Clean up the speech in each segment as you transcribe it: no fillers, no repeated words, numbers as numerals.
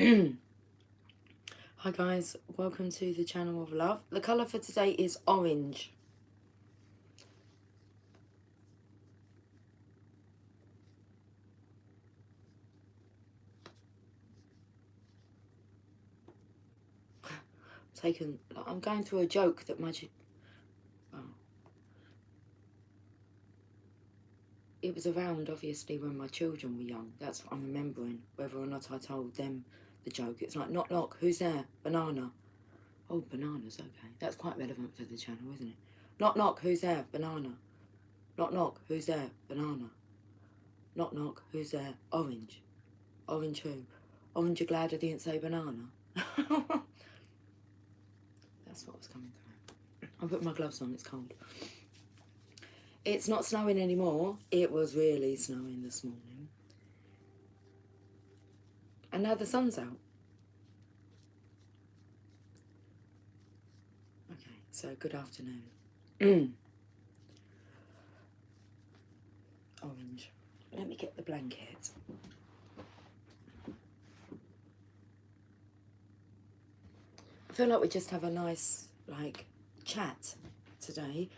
Hi guys, welcome to the channel of love. The colour for today is orange. I'm going through a joke that it was around obviously when my children were young. That's what I'm remembering, whether or not I told them the joke. It's like, knock knock, who's there? Banana. Oh, bananas, okay. That's quite relevant for the channel, isn't it? Knock knock, who's there? Banana. Knock knock, who's there? Banana. Knock knock, who's there? Orange. Orange who? Orange, you're glad I didn't say banana? That's what was coming through. I'll put my gloves on, it's cold. It's not snowing anymore. It was really snowing this morning. And now the sun's out. Okay, so good afternoon. Orange. Let me get the blanket. I feel like we just have a nice, chat today.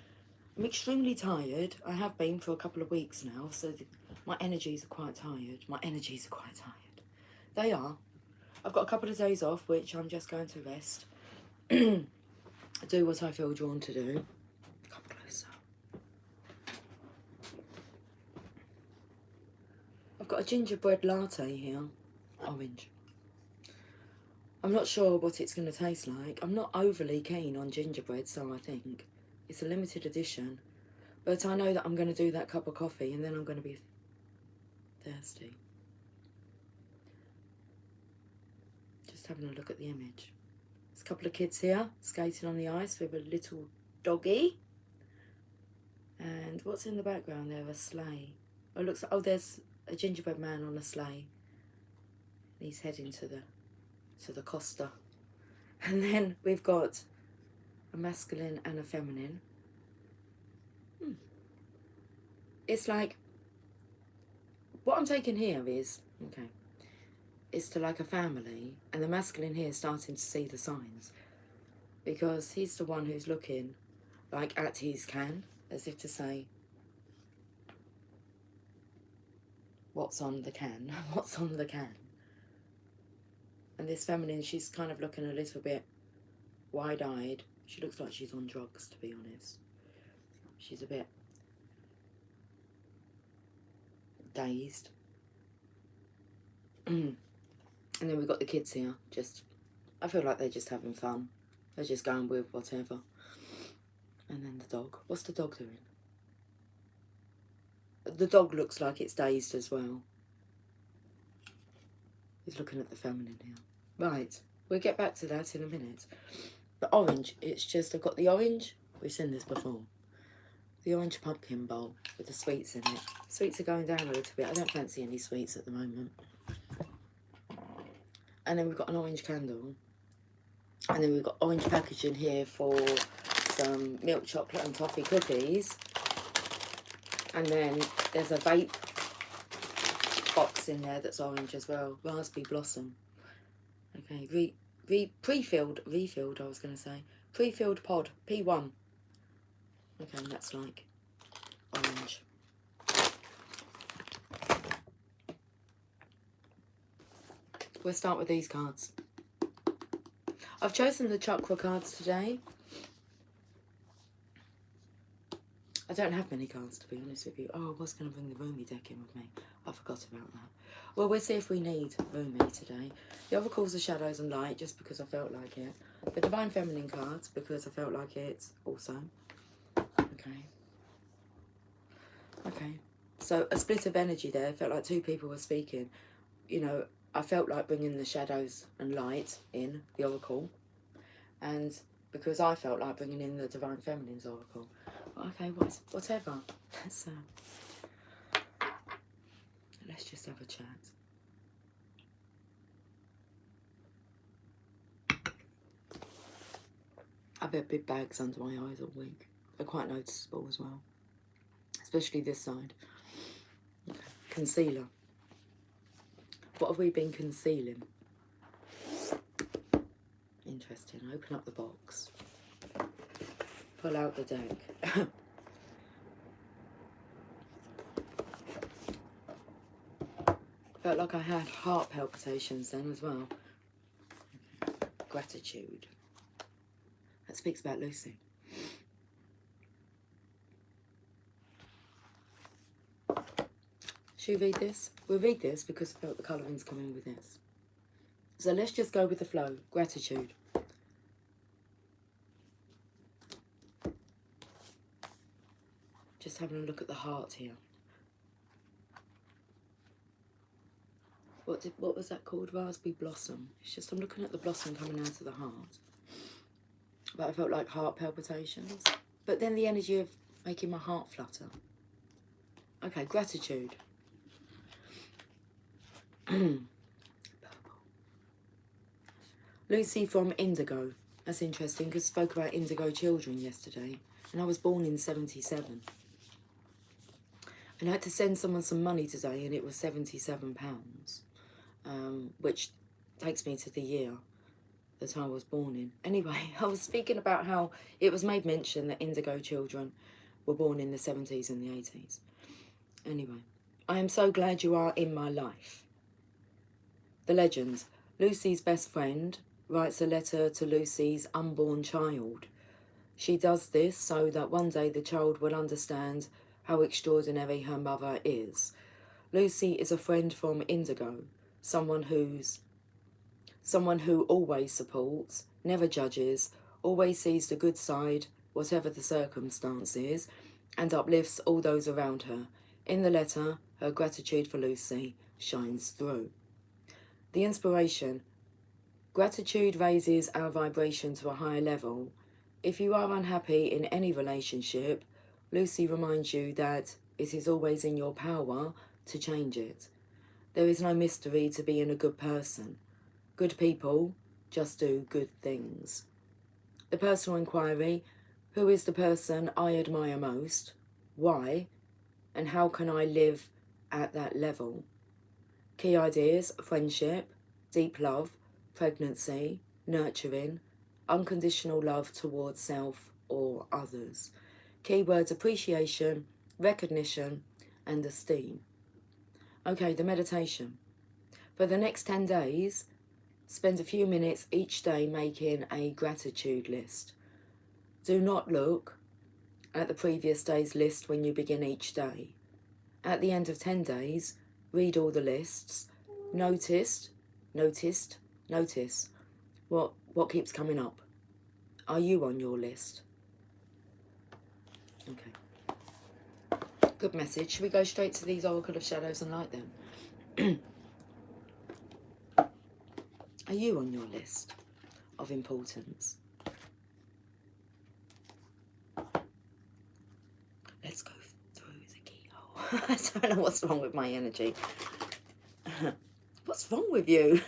I'm extremely tired. I have been for a couple of weeks now, so my energies are quite tired. They are. I've got a couple of days off, which I'm just going to rest. Do what I feel drawn to do. Come closer. I've got a gingerbread latte here. Orange. I'm not sure what it's going to taste like. I'm not overly keen on gingerbread, so I think. It's a limited edition. But I know that I'm going to do that cup of coffee and then I'm going to be thirsty. Just having a look at the image. There's a couple of kids here skating on the ice with a little doggy. And what's in the background there? A sleigh. Oh, it looks like, oh, there's a gingerbread man on a sleigh. He's heading to the Costa. And then we've got a masculine and a feminine. It's like, what I'm taking here is, it's to like a family, and the masculine here is starting to see the signs, because he's the one who's looking like at his can, as if to say, what's on the can, what's on the can. And this feminine, she's kind of looking a little bit wide-eyed. She looks like she's on drugs, to be honest. She's a bit dazed. And then we've got the kids here, I feel like they're just having fun. They're just going with whatever. And then the dog. What's the dog doing? The dog looks like it's dazed as well. He's looking at the feminine here. Right, we'll get back to that in a minute. The orange, it's just, I've got the orange, we've seen this before. The orange pumpkin bowl with the sweets in it. Sweets are going down a little bit. I don't fancy any sweets at the moment. And then we've got an orange candle. And then we've got orange packaging here for some milk chocolate and toffee cookies. And then there's a vape box in there that's orange as well. Raspberry blossom. Okay, refilled, I was going to say. Pre-filled pod, P1. Okay, and that's like orange. We'll start with these cards. I've chosen the chakra cards today. I don't have many cards, to be honest with you. Oh, I was going to bring the Rumi deck in with me. I forgot about that. Well, we'll see if we need Rumi today. The other calls are Shadows and Light, just because I felt like it. The Divine Feminine cards, because I felt like it also. Okay. So a split of energy there. I felt like two people were speaking. You know, I felt like bringing the Shadows and Light in, the Oracle. And because I felt like bringing in the Divine Feminine's Oracle. Okay, whatever. Let's just have a chat. I've had big bags under my eyes all week. They're quite noticeable as well. Especially this side. Okay. Concealer. What have we been concealing? interesting. Open up the box. Pull out the deck. Felt like I had heart palpitations then as well. Gratitude. That speaks about Lucy. Should we read this? We'll read this because I felt the colouring's coming with this. So let's just go with the flow. Gratitude. Just having a look at the heart here. What was that called? Raspberry blossom. It's just I'm looking at the blossom coming out of the heart. But I felt like heart palpitations. But then the energy of making my heart flutter. Okay, gratitude. Lucy from Indigo. That's interesting because I spoke about indigo children yesterday. And I was born in 77. And I had to send someone some money today and it was £77. Which takes me to the year that I was born in. Anyway, I was speaking about how it was made mention that indigo children were born in the 70s and the 80s. Anyway, I am so glad you are in my life. The legend. Lucy's best friend writes a letter to Lucy's unborn child. She does this so that one day the child will understand how extraordinary her mother is. Lucy is a friend from Indigo, someone who always supports, never judges, always sees the good side, whatever the circumstances, and uplifts all those around her. In the letter, her gratitude for Lucy shines through. The inspiration. Gratitude raises our vibration to a higher level. If you are unhappy in any relationship, Lucy reminds you that it is always in your power to change it. There is no mystery to being a good person. Good people just do good things. The personal inquiry. Who is the person I admire most? Why? And how can I live at that level? Key ideas. Friendship, deep love, pregnancy, nurturing, unconditional love towards self or others. Keywords. Appreciation, recognition, and esteem. Okay, the meditation. For the next 10 days, spend a few minutes each day making a gratitude list. Do not look at the previous day's list when you begin each day. At the end of 10 days, read all the lists. Notice what keeps coming up. Are you on your list? Okay. Good message. Should we go straight to these Oracle of Shadows and Light then? Are you on your list of importance? Let's go through the keyhole. I don't know what's wrong with my energy. What's wrong with you?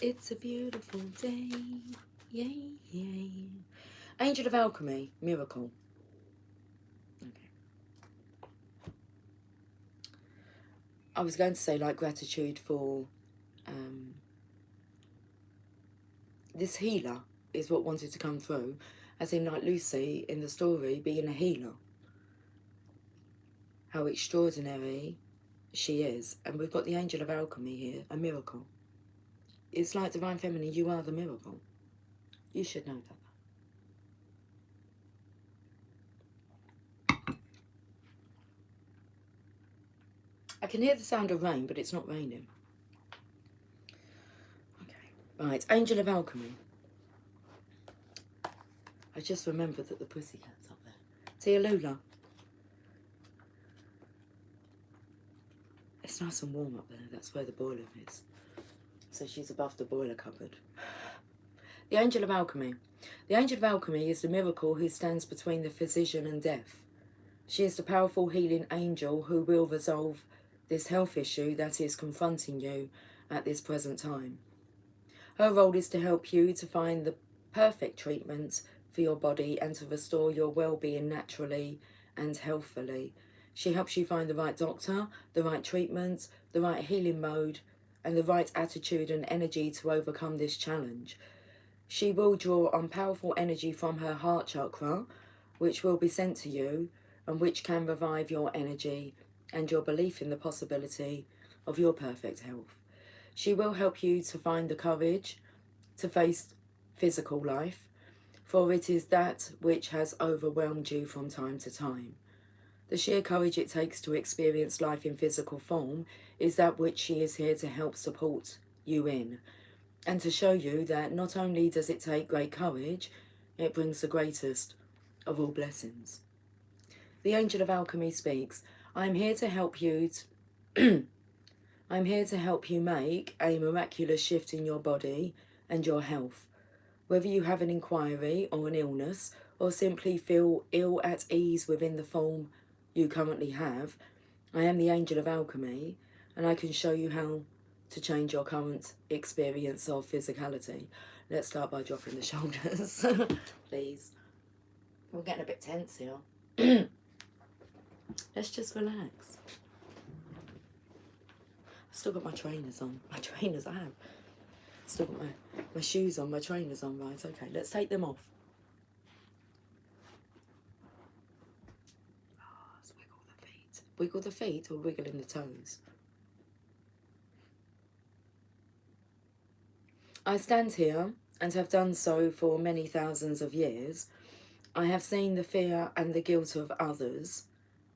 It's a beautiful day. Yay, yay. Angel of Alchemy, miracle. Okay. I was going to say like gratitude for this healer is what wanted to come through, as in like Lucy in the story being a healer. How extraordinary she is. And we've got the Angel of Alchemy here, a miracle. It's like Divine Feminine, you are the miracle. You should know that. I can hear the sound of rain, but it's not raining. Okay, right, Angel of Alchemy. I just remembered that the pussycat's up there. Tialula. It's nice and warm up there, that's where the boiler is. So she's above the boiler cupboard. The Angel of Alchemy. The Angel of Alchemy is the miracle who stands between the physician and death. She is the powerful healing angel who will resolve this health issue that is confronting you at this present time. Her role is to help you to find the perfect treatment for your body and to restore your well-being naturally and healthfully. She helps you find the right doctor, the right treatment, the right healing mode, and the right attitude and energy to overcome this challenge. She will draw on powerful energy from her heart chakra, which will be sent to you and which can revive your energy and your belief in the possibility of your perfect health. She will help you to find the courage to face physical life, for it is that which has overwhelmed you from time to time. The sheer courage it takes to experience life in physical form is that which she is here to help support you in, and to show you that not only does it take great courage, it brings the greatest of all blessings. The Angel of Alchemy speaks, I am here to help you I'm here to help you make a miraculous shift in your body and your health. Whether you have an inquiry or an illness, or simply feel ill at ease within the form you currently have, I am the Angel of Alchemy, and I can show you how to change your current experience of physicality. Let's start by dropping the shoulders, please. We're getting a bit tense here. Let's just relax. I've still got my trainers on. My trainers, I have. Still got my shoes on, my trainers on, right? Okay, let's take them off. Oh, let's wiggle the feet. Wiggle the feet or wiggling the toes? I stand here and have done so for many thousands of years. I have seen the fear and the guilt of others.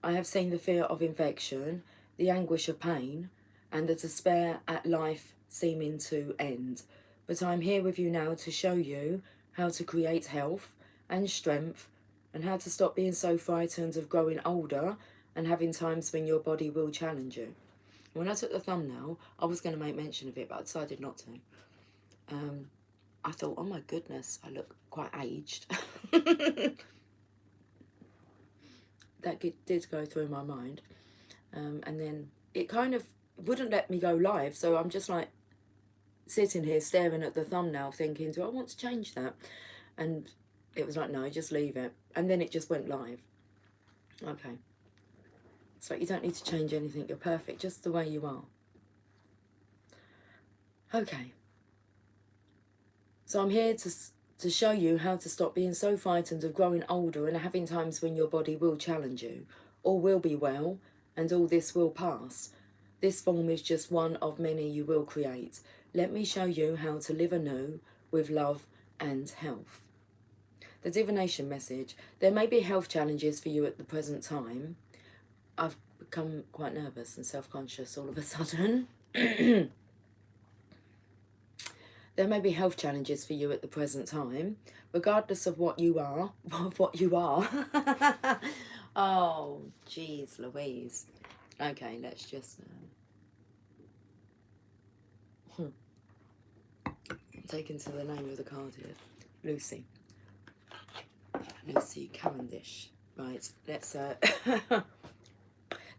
I have seen the fear of infection, the anguish of pain, and the despair at life seeming to end. But I'm here with you now to show you how to create health and strength and how to stop being so frightened of growing older and having times when your body will challenge you. When I took the thumbnail, I was going to make mention of it, but I decided not to. I thought, oh my goodness, I look quite aged. That did go through my mind. And then it kind of wouldn't let me go live, so I'm just like sitting here staring at the thumbnail thinking, do I want to change that? And it was like, no, just leave it. And then it just went live. Okay. So you don't need to change anything, you're perfect just the way you are. Okay. So I'm here to show you how to stop being so frightened of growing older and having times when your body will challenge you. All will be well, and all this will pass. This form is just one of many you will create. Let me show you how to live anew with love and health. The divination message. There may be health challenges for you at the present time. I've become quite nervous and self-conscious all of a sudden. There may be health challenges for you at the present time, regardless of what you are. Oh, geez, Louise. Okay, let's just take into the name of the card here. Lucy. Lucy Cavendish. Right, let's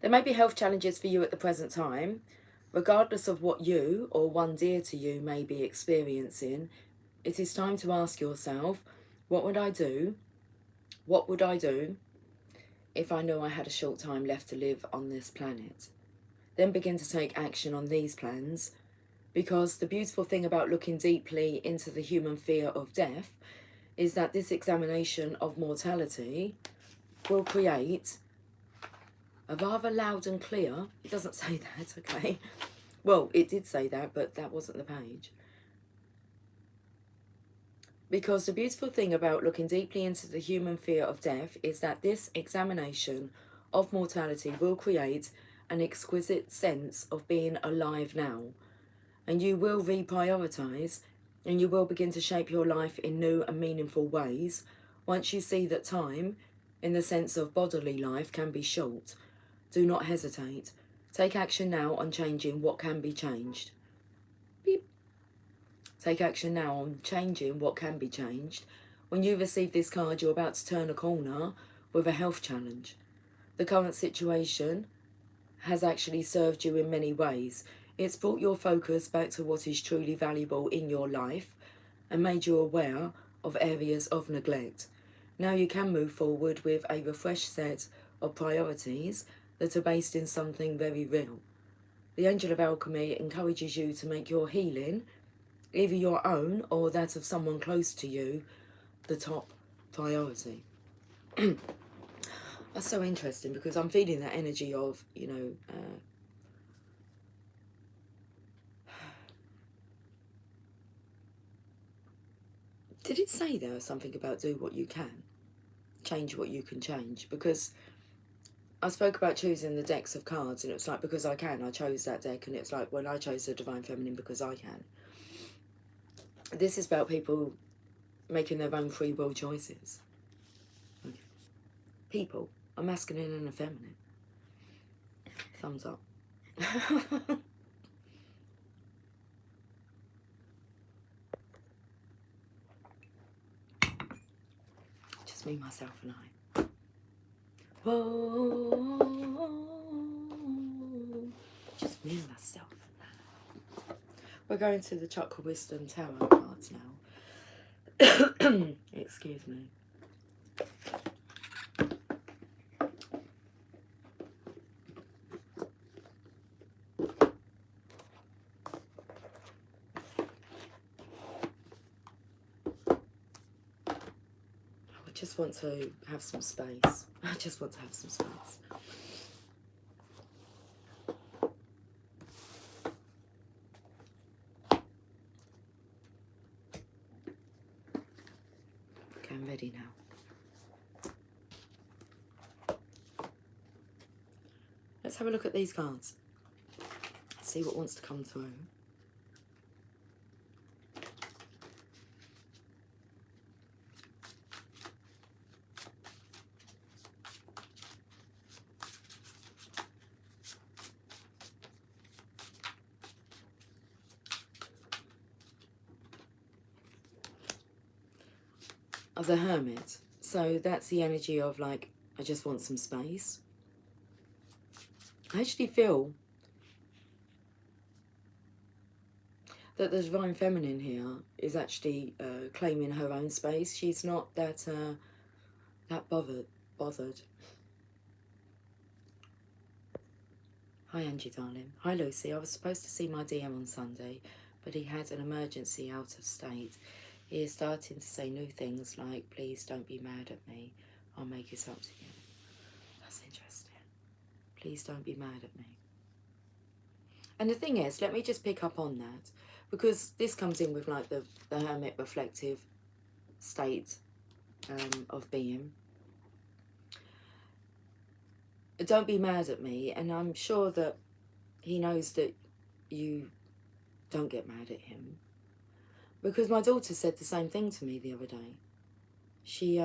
there may be health challenges for you at the present time. Regardless of what you or one dear to you may be experiencing, it is time to ask yourself, what would I do? What would I do if I knew I had a short time left to live on this planet? Then begin to take action on these plans, because the beautiful thing about looking deeply into the human fear of death is that this examination of mortality will create a rather loud and clear, it doesn't say that, okay, well, it did say that, but that wasn't the page. Because the beautiful thing about looking deeply into the human fear of death is that this examination of mortality will create an exquisite sense of being alive now. And you will reprioritize, and you will begin to shape your life in new and meaningful ways once you see that time, in the sense of bodily life, can be short. Do not hesitate. Take action now on changing what can be changed. Beep. Take action now on changing what can be changed. When you receive this card, you're about to turn a corner with a health challenge. The current situation has actually served you in many ways. It's brought your focus back to what is truly valuable in your life and made you aware of areas of neglect. Now you can move forward with a refreshed set of priorities that are based in something very real. The Angel of Alchemy encourages you to make your healing, either your own or that of someone close to you, the top priority. That's so interesting, because I'm feeling that energy of, you know, did it say there something about do what you can, change what you can change? Because I spoke about choosing the decks of cards, and it's like, because I can, I chose that deck, and it's like, well, I chose the Divine Feminine because I can. This is about people making their own free will choices. Okay. People, a masculine and a feminine. Thumbs up. Just me, myself, and I. Whoa. Just me, myself, and I. We're going to the Chakra Wisdom Tarot cards now. Excuse me. I just want to have some space. I just want to have some space. Okay, I'm ready now. Let's have a look at these cards. See what wants to come through. Of the Hermit. So that's the energy of, like, I just want some space. I actually feel that the Divine Feminine here is actually claiming her own space. She's not that bothered. Hi Angie darling. Hi Lucy. I was supposed to see my DM on Sunday, but he had an emergency out of state. He is starting to say new things like, please don't be mad at me. I'll make it up to you. That's interesting. Please don't be mad at me. And the thing is, let me just pick up on that, because this comes in with like the Hermit reflective state of being. Don't be mad at me, and I'm sure that he knows that you don't get mad at him, because my daughter said the same thing to me the other day. She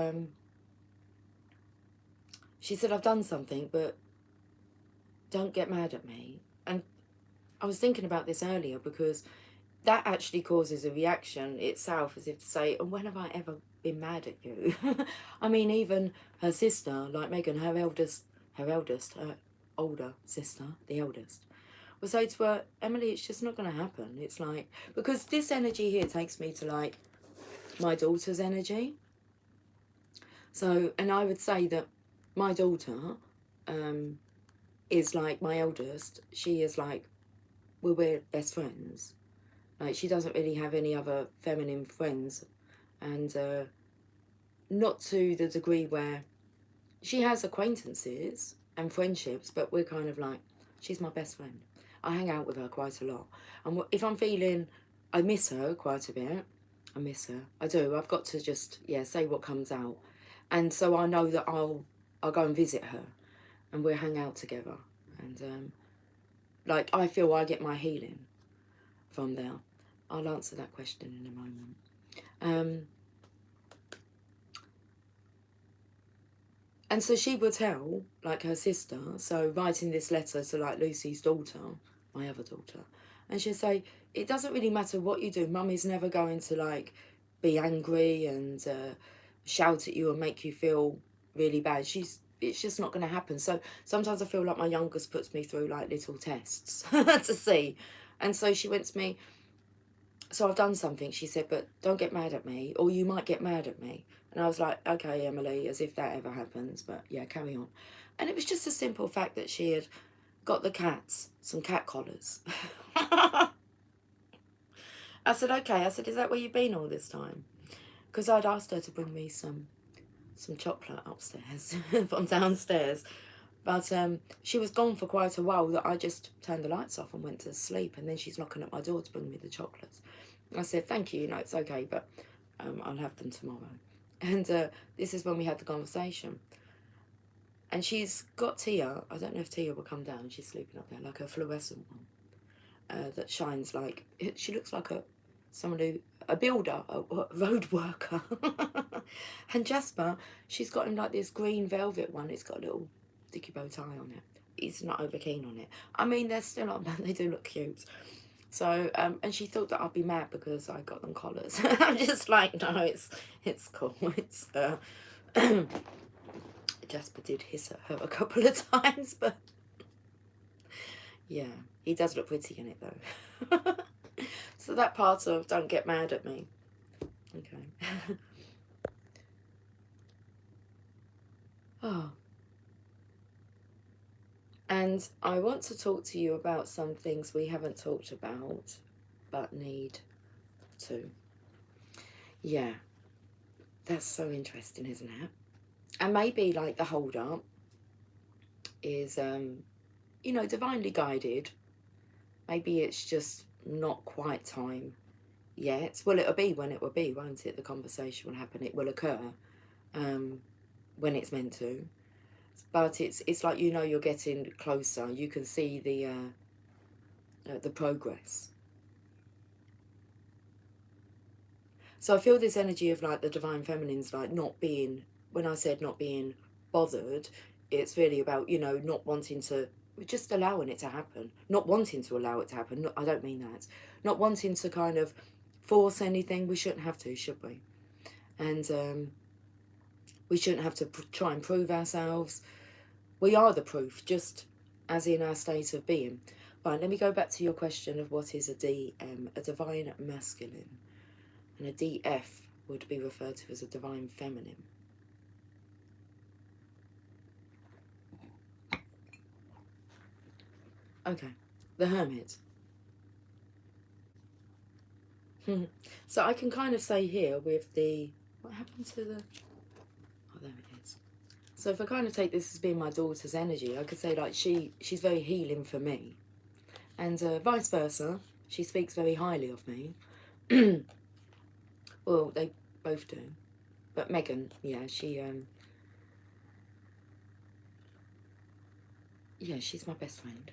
said, I've done something, but don't get mad at me. And I was thinking about this earlier, because that actually causes a reaction itself, as if to say, and when have I ever been mad at you? I mean, even her sister, like Megan, her older sister, the eldest, will say to her, Emily, it's just not going to happen. It's like, because this energy here takes me to like my daughter's energy. So, and I would say that my daughter is like my eldest. She is like, well, we're best friends. Like, she doesn't really have any other feminine friends, and not to the degree where she has acquaintances and friendships, but we're kind of like, she's my best friend. I hang out with her quite a lot, and if I'm feeling, I miss her quite a bit. I miss her. I do. I've got to just, yeah, say what comes out, and so I know that I'll go and visit her, and we'll hang out together, and like, I feel I get my healing from there. I'll answer that question in a moment. And so she will tell, like, her sister, so writing this letter to, like, Lucy's daughter, my other daughter, and she'll say, it doesn't really matter what you do, Mummy's never going to, like, be angry and shout at you and make you feel really bad. She's it's just not going to happen. So sometimes I feel like my youngest puts me through like little tests to see. And so she went to me, so I've done something, she said, but don't get mad at me, or you might get mad at me. And I was like, okay, Emily, as if that ever happens, but yeah, carry on. And it was just a simple fact that she had got the cats some cat collars. I said, okay. I said, is that where you've been all this time? Because I'd asked her to bring me some chocolate upstairs from downstairs. But she was gone for quite a while, that I just turned the lights off and went to sleep. And then she's knocking at my door to bring me the chocolates. I said, thank you, it's okay, but I'll have them tomorrow. And this is when we had the conversation. And she's got Tia. I don't know if Tia will come down. She's sleeping up there, like a fluorescent one that shines like, she looks like a builder, a road worker. And Jasper, she's got him like this green velvet one. It's got a little sticky bow tie on it. He's not over keen on it. I mean, they're still on, but they do look cute. So, and she thought that I'd be mad because I got them collars. I'm just like, no, it's cool. It's Jasper did hiss at her a couple of times, but yeah, he does look pretty in it though. So that part of don't get mad at me. Okay. Oh. And I want to talk to you about some things we haven't talked about, but need to. Yeah, that's so interesting, isn't it? And maybe like the hold up is, you know, divinely guided. Maybe it's just not quite time yet. Well, it'll be when it will be, won't it? The conversation will happen. It will occur when it's meant to. But it's like, you know, you're getting closer. You can see the progress. So I feel this energy of like the divine feminine's like not being, when I said not being bothered, it's really about, you know, not wanting to, just allowing it to happen. Not wanting to allow it to happen. No, I don't mean that. Not wanting to kind of force anything. We shouldn't have to, should we? And we shouldn't have to try and prove ourselves. We are the proof, just as in our state of being. Right, let me go back to your question of what is a DM, a divine masculine. And a DF would be referred to as a divine feminine. Okay, the Hermit. So I can kind of say here with the, what happened to the, oh, there it is. So if I kind of take this as being my daughter's energy, I could say like she's very healing for me. And vice versa, she speaks very highly of me. Well, they both do. But Megan, yeah, yeah, she's my best friend.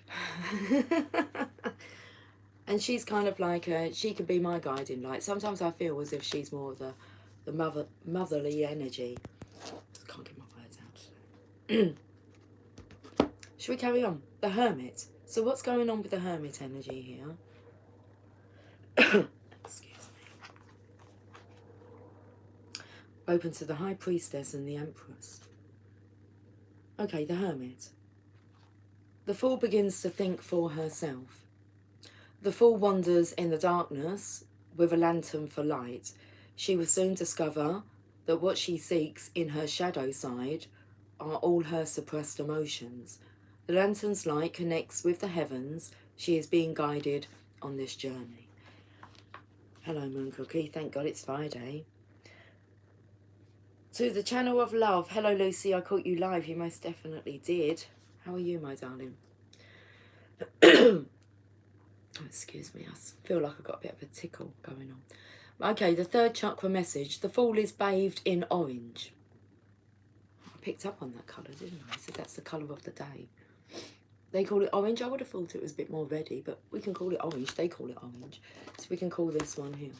And she's kind of like, she can be my guiding light. Sometimes I feel as if she's more of the motherly energy. I can't get my words out. Should we carry on? The Hermit. So what's going on with the Hermit energy here? Excuse me. Open to the High Priestess and the Empress. Okay, the Hermit. The Fool begins to think for herself. The Fool wanders in the darkness with a lantern for light. She will soon discover that what she seeks in her shadow side are all her suppressed emotions. The lantern's light connects with the heavens. She is being guided on this journey. Hello, Moon Cookie. Thank God it's Friday. To the channel of love. Hello, Lucy. I caught you live. You most definitely did. How are you, my darling? Oh, excuse me. I feel like I've got a bit of a tickle going on. Okay, the third chakra message. The Fool is bathed in orange. I picked up on that colour, didn't I? So that's the colour of the day. They call it orange. I would have thought it was a bit more reddy, but we can call it orange. They call it orange. So we can call this one here.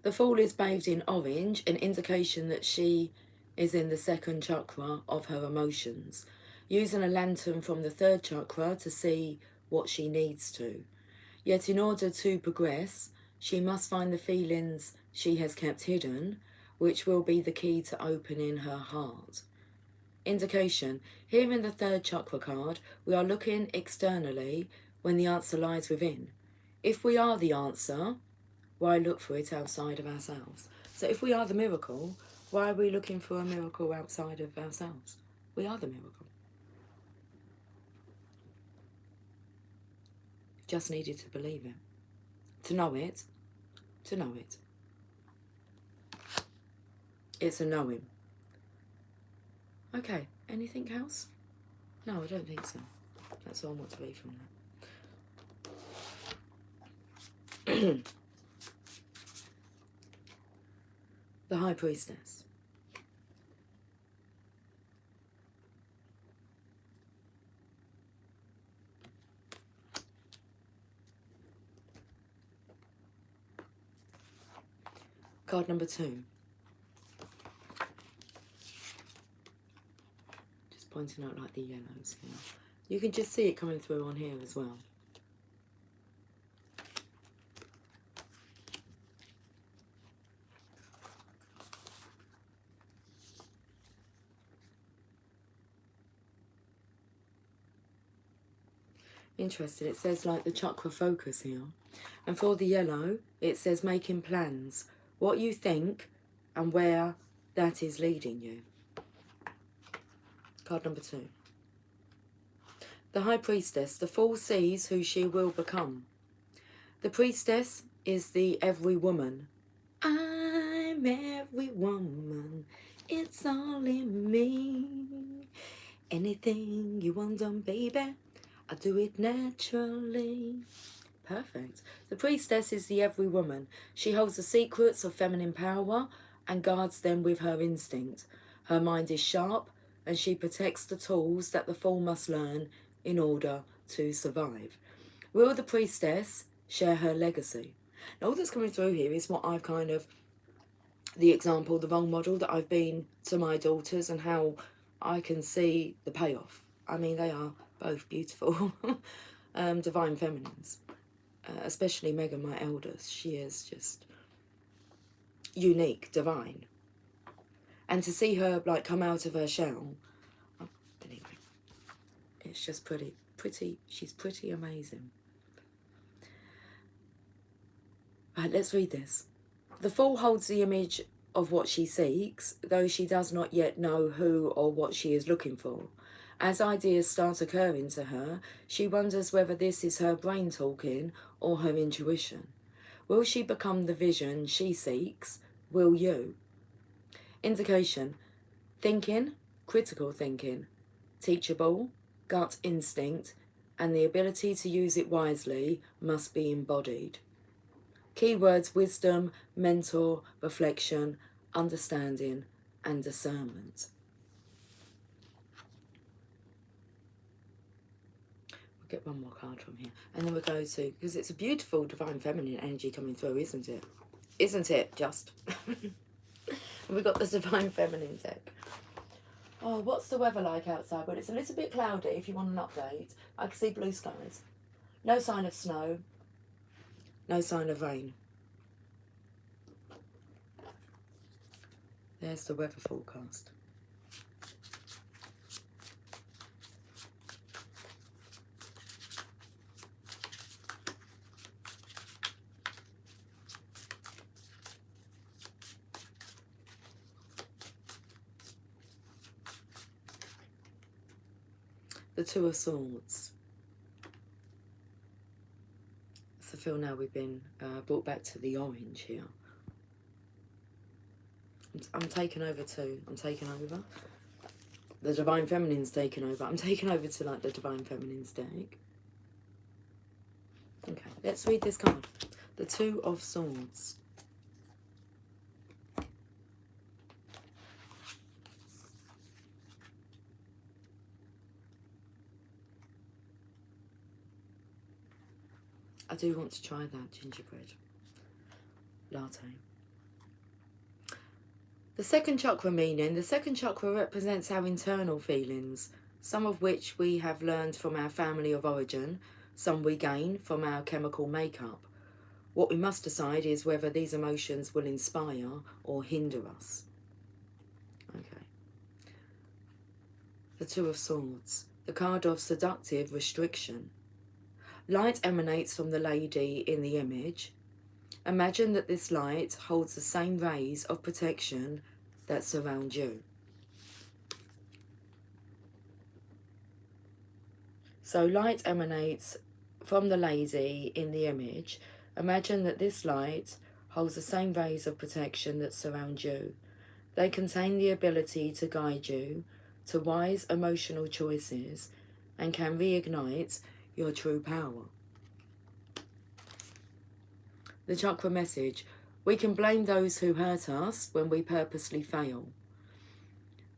The Fool is bathed in orange, an indication that she is in the second chakra of her emotions, using a lantern from the third chakra to see what she needs to. Yet in order to progress, she must find the feelings she has kept hidden, which will be the key to opening her heart. Indication. Here in the third chakra card, we are looking externally when the answer lies within. If we are the answer, why look for it outside of ourselves? So if we are the miracle, why are we looking for a miracle outside of ourselves? We are the miracle. Just needed to believe it. To know it. To know it. It's a knowing. Okay, anything else? No, I don't think so. That's all I want to read from that. The High Priestess. Card number 2. Just pointing out like the yellows here. You can just see it coming through on here as well. Interesting. It says like the chakra focus here. And for the yellow, it says making plans. What you think and where that is leading you. Card number 2. The High Priestess. The Fool sees who she will become. The Priestess is the every woman. I'm every woman. It's all in me. Anything you want done, baby, I do it naturally. Perfect. The Priestess is the every woman. She holds the secrets of feminine power and guards them with her instinct. Her mind is sharp and she protects the tools that the Fool must learn in order to survive. Will the Priestess share her legacy? Now all that's coming through here is what I've kind of, the example, the role model that I've been to my daughters and how I can see the payoff. I mean, they are both beautiful divine feminines, especially Megan, my eldest. She is just unique, divine, and to see her like come out of her shell, anyway, it's just pretty. She's pretty amazing. Right, let's read this. The Fool holds the image of what she seeks, though she does not yet know who or what she is looking for. As ideas start occurring to her, she wonders whether this is her brain talking or her intuition. Will she become the vision she seeks? Will you? Indication. Thinking, critical thinking, teachable, gut instinct, and the ability to use it wisely must be embodied. Keywords: wisdom, mentor, reflection, understanding, and discernment. We'll get one more card from here. And then we'll go to, because it's a beautiful divine feminine energy coming through, isn't it? Isn't it, just? And we've got the divine feminine deck. Oh, what's the weather like outside? Well, it's a little bit cloudy if you want an update. I can see blue skies. No sign of snow. No sign of rain. There's the weather forecast. The Two of Swords. So I feel now we've been brought back to the orange here. I'm taking over too. I'm taking over. The Divine Feminine's taking over. I'm taking over to like the Divine Feminine's deck. Okay, let's read this card. The Two of Swords. I do want to try that gingerbread latte. The second chakra meaning. The second chakra represents our internal feelings, some of which we have learned from our family of origin, some we gain from our chemical makeup. What we must decide is whether these emotions will inspire or hinder us. Okay. The Two of Swords, the card of seductive restriction. Light emanates from the lady in the image. Imagine that this light holds the same rays of protection that surround you. So light emanates from the lady in the image. Imagine that this light holds the same rays of protection that surround you. They contain the ability to guide you to wise emotional choices and can reignite your true power. The chakra message. We can blame those who hurt us when we purposely fail.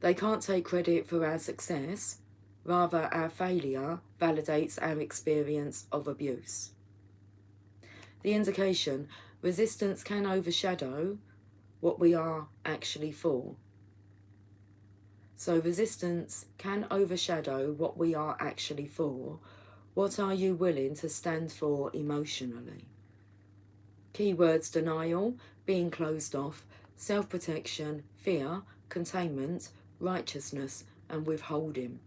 They can't take credit for our success. Rather, our failure validates our experience of abuse. The indication. Resistance can overshadow what we are actually for. So resistance can overshadow what we are actually for. What are you willing to stand for emotionally? Keywords: denial, being closed off, self-protection, fear, containment, righteousness, and withholding.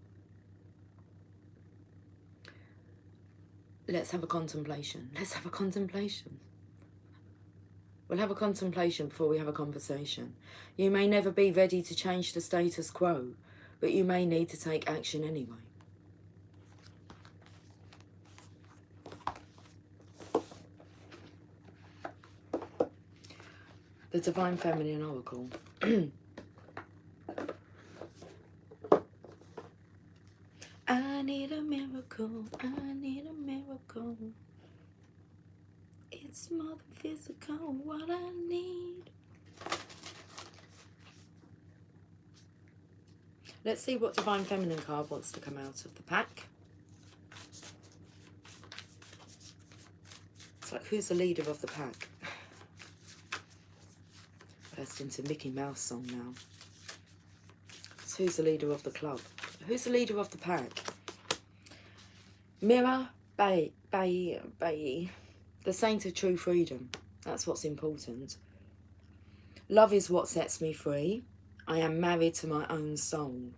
Let's have a contemplation. Let's have a contemplation. We'll have a contemplation before we have a conversation. You may never be ready to change the status quo, but you may need to take action anyway. The Divine Feminine Oracle. I need a miracle, I need a miracle. It's more than physical, what I need. Let's see what Divine Feminine card wants to come out of the pack. It's like, who's the leader of the pack? Burst into Mickey Mouse song now. So who's the leader of the club? Who's the leader of the pack? Mirror, Bay. The Saint of True Freedom. That's what's important. Love is what sets me free. I am married to my own soul.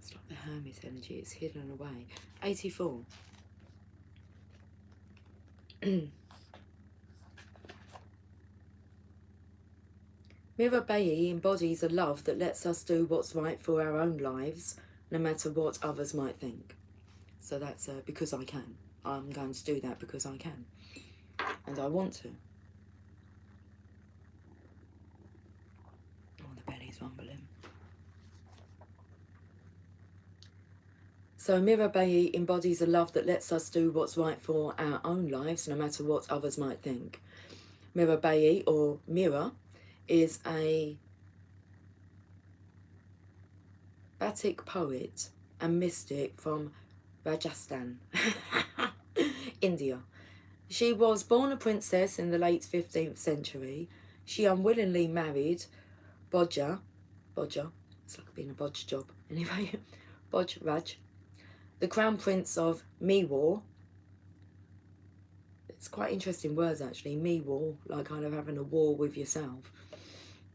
It's like the Hermit energy. It's hidden away. 84. Mirror Bayi embodies a love that lets us do what's right for our own lives, no matter what others might think. So that's because I can. I'm going to do that because I can. And I want to. Oh, the belly's rumbling. So Mirror Bayi embodies a love that lets us do what's right for our own lives, no matter what others might think. Mirror Bayi, or Mirror, is a Batik poet and mystic from Rajasthan, India. She was born a princess in the late 15th century. She unwillingly married Bodja, it's like being a bodge job, anyway, Bodj Raj, the Crown Prince of Mewar. It's quite interesting words actually, Mewar, like kind of having a war with yourself,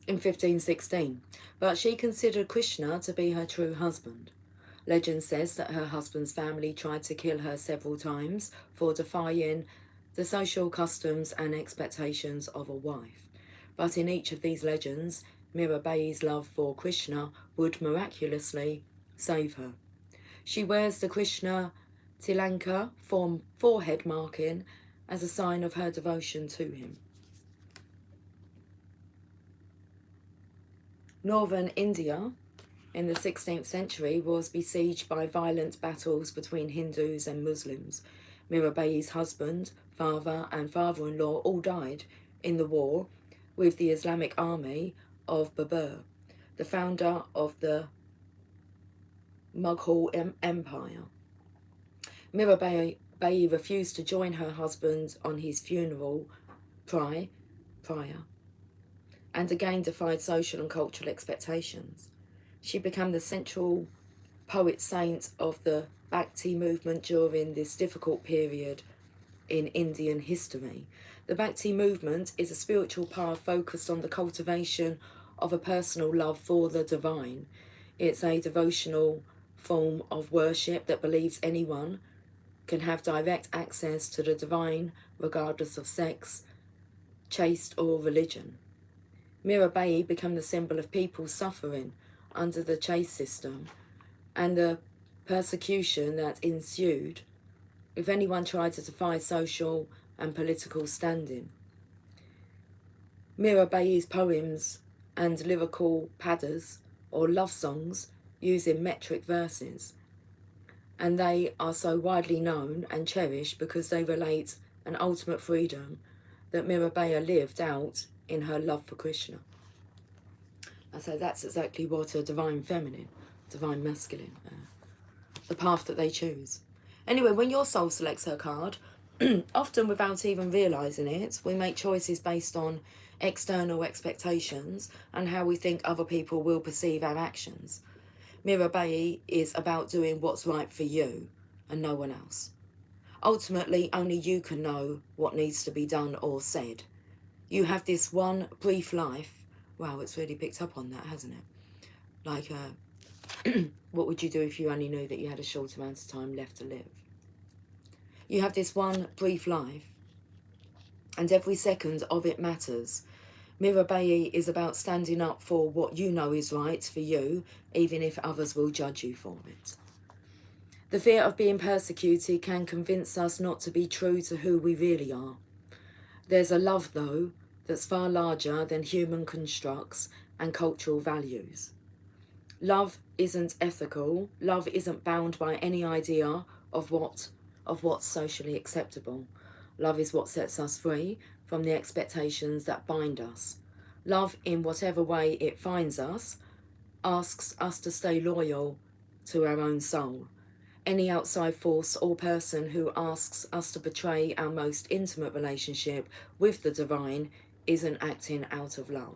in 1516. But she considered Krishna to be her true husband. Legend says that her husband's family tried to kill her several times for defying the social customs and expectations of a wife. But in each of these legends, Mirror Bayi's love for Krishna would miraculously save her. She wears the Krishna Tilanka forehead marking as a sign of her devotion to him. Northern India in the 16th century was besieged by violent battles between Hindus and Muslims. Mirror Bayi's husband, father and father-in-law all died in the war with the Islamic army of Babur, the founder of the Mughal Empire. Mirabai refused to join her husband on his funeral prior, and again defied social and cultural expectations. She became the central poet saint of the Bhakti movement during this difficult period in Indian history. The Bhakti movement is a spiritual path focused on the cultivation of a personal love for the divine. It's a devotional form of worship that believes anyone can have direct access to the divine regardless of sex, caste or religion. Mirabai became the symbol of people suffering under the caste system and the persecution that ensued if anyone tried to defy social and political standing. Mirabai's poems and lyrical padas, or love songs, using metric verses, and they are so widely known and cherished because they relate an ultimate freedom that Mirabai lived out in her love for Krishna. And so that's exactly what a divine feminine, divine masculine, the path that they choose. Anyway, when your soul selects her card, often without even realising it, we make choices based on external expectations and how we think other people will perceive our actions. Mirabai is about doing what's right for you and no one else. Ultimately, only you can know what needs to be done or said. You have this one brief life. Wow, it's really picked up on that, hasn't it? Like, what would you do if you only knew that you had a short amount of time left to live? You have this one brief life, and every second of it matters. Mirabai is about standing up for what you know is right for you, even if others will judge you for it. The fear of being persecuted can convince us not to be true to who we really are. There's a love, though, that's far larger than human constructs and cultural values. Love isn't ethical. Love isn't bound by any idea of what's socially acceptable. Love is what sets us free from the expectations that bind us. Love, in whatever way it finds us, asks us to stay loyal to our own soul. Any outside force or person who asks us to betray our most intimate relationship with the divine isn't acting out of love.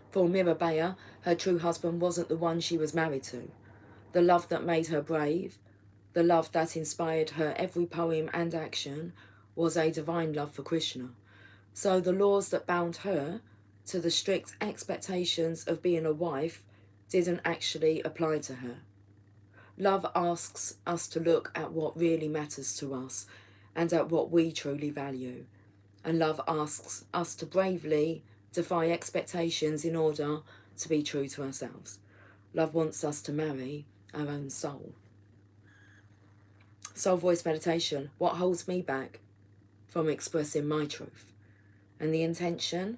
For Mirabai, her true husband wasn't the one she was married to. The love that made her brave, the love that inspired her every poem and action, was a divine love for Krishna. So the laws that bound her to the strict expectations of being a wife didn't actually apply to her. Love asks us to look at what really matters to us and at what we truly value. And love asks us to bravely defy expectations in order to be true to ourselves. Love wants us to marry our own soul. Soul voice meditation. What holds me back from expressing my truth? And the intention,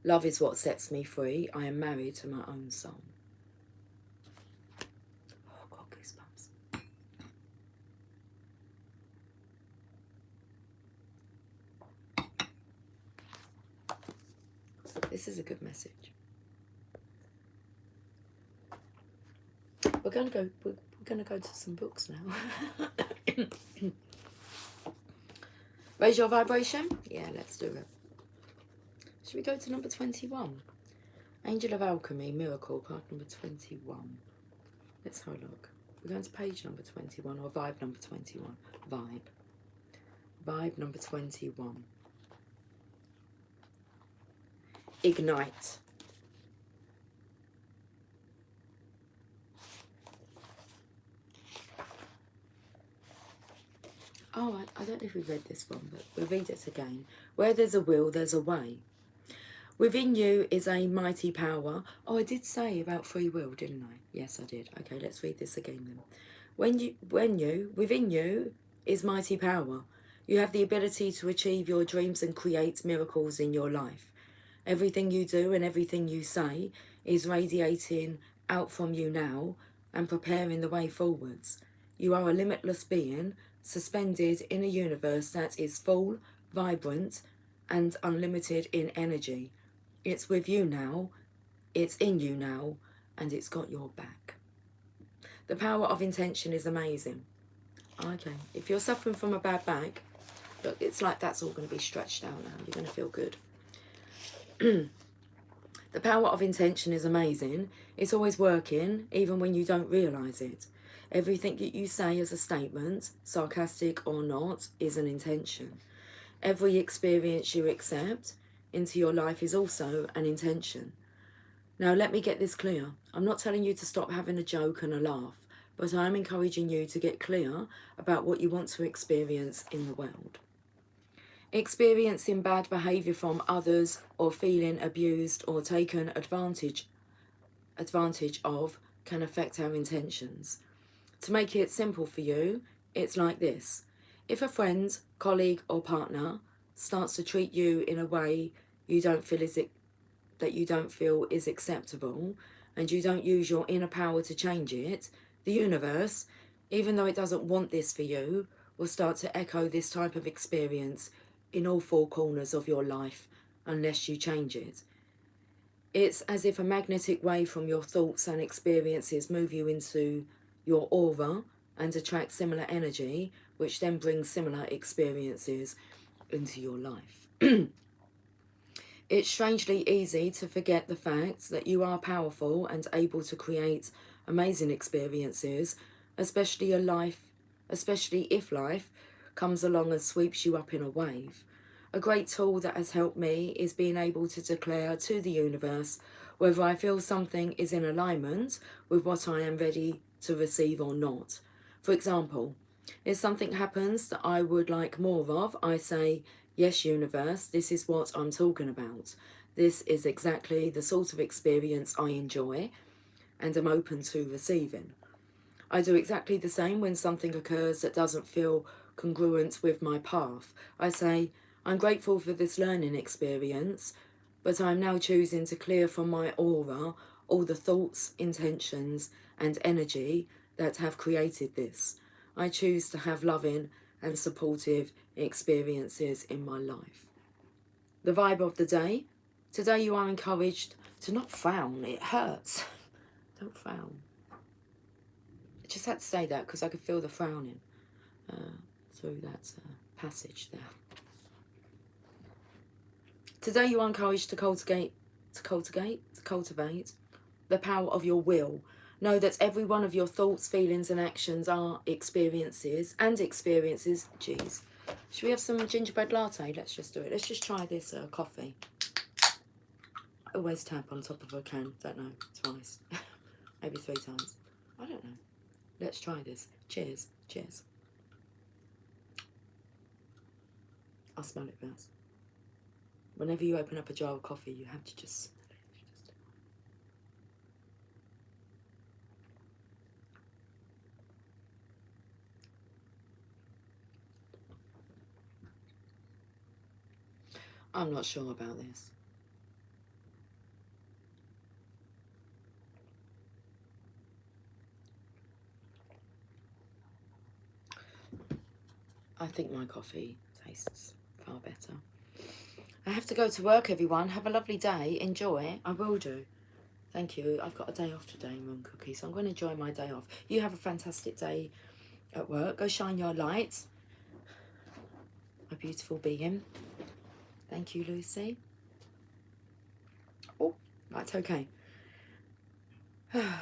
love is what sets me free. I am married to my own soul. Oh, God, goosebumps. This is a good message. We're going to go to some books now. Raise your vibration? Yeah, let's do it. Should we go to number 21? Angel of Alchemy, Miracle, card number 21. Let's have a look. We're going to page number 21 or vibe number 21. Vibe number 21. Ignite. Oh, I don't know if we've read this one, but we'll read it again. Where there's a will, there's a way. Within you is a mighty power. Oh, I did say about free will, didn't I? Yes, I did. Okay, let's read this again then. Within you is mighty power. You have the ability to achieve your dreams and create miracles in your life. Everything you do and everything you say is radiating out from you now and preparing the way forwards. You are a limitless being, suspended in a universe that is full, vibrant, and unlimited in energy. It's with you now, it's in you now, and it's got your back. The power of intention is amazing. Okay, if you're suffering from a bad back, look, it's like that's all going to be stretched out now. You're going to feel good. The power of intention is amazing. It's always working, even when you don't realise it. Everything that you say as a statement, sarcastic or not, is an intention. Every experience you accept into your life is also an intention. Now, let me get this clear. I'm not telling you to stop having a joke and a laugh, but I'm encouraging you to get clear about what you want to experience in the world. Experiencing bad behaviour from others or feeling abused or taken advantage of can affect our intentions. To make it simple for you, it's like this. If a friend, colleague or partner starts to treat you in a way you don't feel is acceptable, and you don't use your inner power to change it, the universe, even though it doesn't want this for you, will start to echo this type of experience in all four corners of your life unless you change it. It's as if a magnetic wave from your thoughts and experiences move you into your aura and attract similar energy, which then brings similar experiences into your life. It's strangely easy to forget the fact that you are powerful and able to create amazing experiences, especially if life comes along and sweeps you up in a wave. A great tool that has helped me is being able to declare to the universe whether I feel something is in alignment with what I am ready to receive or not. For example, if something happens that I would like more of, I say, yes, universe, this is what I'm talking about. This is exactly the sort of experience I enjoy and am open to receiving. I do exactly the same when something occurs that doesn't feel congruent with my path. I say, I'm grateful for this learning experience, but I'm now choosing to clear from my aura all the thoughts, intentions, and energy that have created this. I choose to have loving and supportive experiences in my life. The vibe of the day. Today you are encouraged to not frown. It hurts. Don't frown. I just had to say that because I could feel the frowning through that passage there. Today you are encouraged to cultivate the power of your will. Know that every one of your thoughts, feelings and actions are experiences. Geez. Should we have some gingerbread latte? Let's just do it. Let's just try this coffee. I always tap on top of a can. Don't know. Twice. Maybe 3 times. I don't know. Let's try this. Cheers. Cheers. I'll smell it first. Whenever you open up a jar of coffee, you have to just smell it. I'm not sure about this. I think my coffee tastes far better. I have to go to work, everyone. Have a lovely day. Enjoy. I will do. Thank you. I've got a day off today, Moon Cookie, so I'm going to enjoy my day off. You have a fantastic day at work. Go shine your light. My beautiful being. Thank you, Lucy. Oh, right, okay.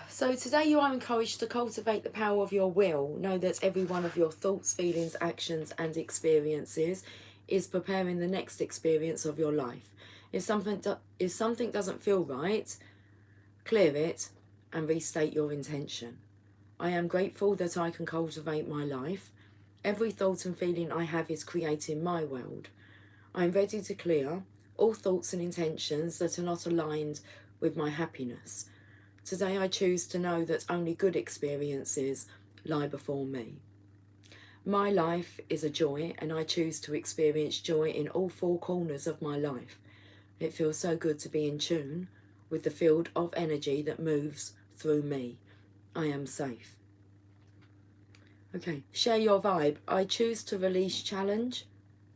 So today you are encouraged to cultivate the power of your will. Know that every one of your thoughts, feelings, actions and experiences is preparing the next experience of your life. If something doesn't feel right, clear it and restate your intention. I am grateful that I can cultivate my life. Every thought and feeling I have is creating my world. I am ready to clear all thoughts and intentions that are not aligned with my happiness. Today I choose to know that only good experiences lie before me. My life is a joy and I choose to experience joy in all 4 corners of my life. It feels so good to be in tune with the field of energy that moves through me. I am safe. Okay, share your vibe. I choose to release challenge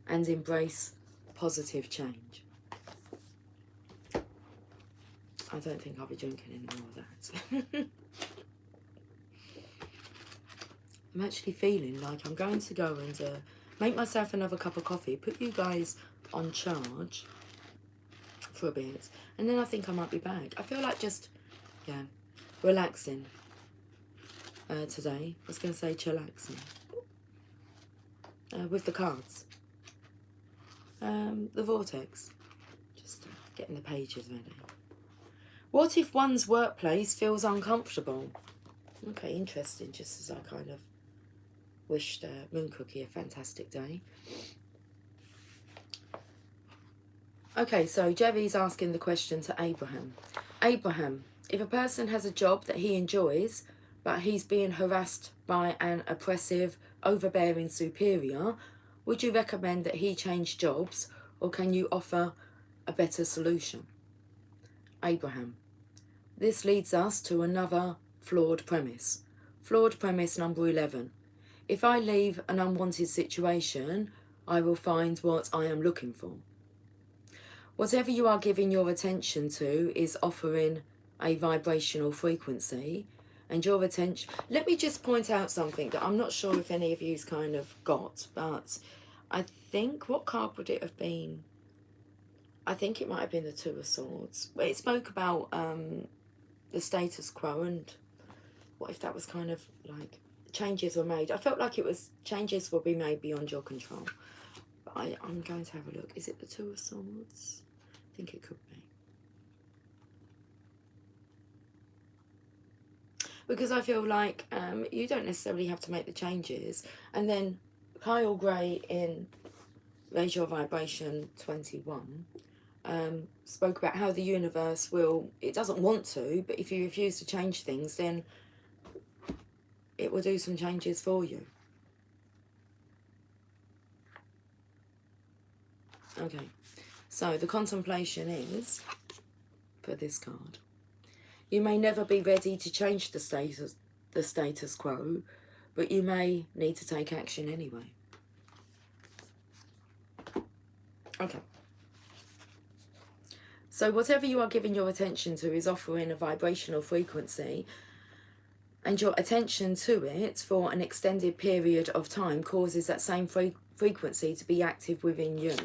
and embrace positive change. I don't think I'll be drinking any more of that. I'm actually feeling like I'm going to go and make myself another cup of coffee, put you guys on charge for a bit, and then I think I might be back. I feel like just, yeah, relaxing today. I was going to say chillaxing with the cards. The vortex. Just getting the pages ready. What if one's workplace feels uncomfortable? Okay, interesting, just as I kind of wished Moon Cookie a fantastic day. Okay, so Jerry's asking the question to Abraham. Abraham, if a person has a job that he enjoys, but he's being harassed by an oppressive, overbearing superior, would you recommend that he change jobs, or can you offer a better solution? Abraham, this leads us to another flawed premise. Flawed premise number 11. If I leave an unwanted situation, I will find what I am looking for. Whatever you are giving your attention to is offering a vibrational frequency, and your attention... Let me just point out something that I'm not sure if any of you's kind of got, but I think, what card would it have been? I think it might have been the Two of Swords. It spoke about the status quo, and what if that was kind of like changes were made. I felt like it was changes will be made beyond your control. But I'm going to have a look. Is it the Two of Swords? I think it could be. Because I feel like you don't necessarily have to make the changes. And then Kyle Gray in Raise Your Vibration 21 spoke about how the universe will, it doesn't want to, but if you refuse to change things, then it will do some changes for you. Okay, so the contemplation is, for this card, you may never be ready to change the status quo, but you may need to take action anyway. Okay. So whatever you are giving your attention to is offering a vibrational frequency, and your attention to it for an extended period of time causes that same frequency to be active within you.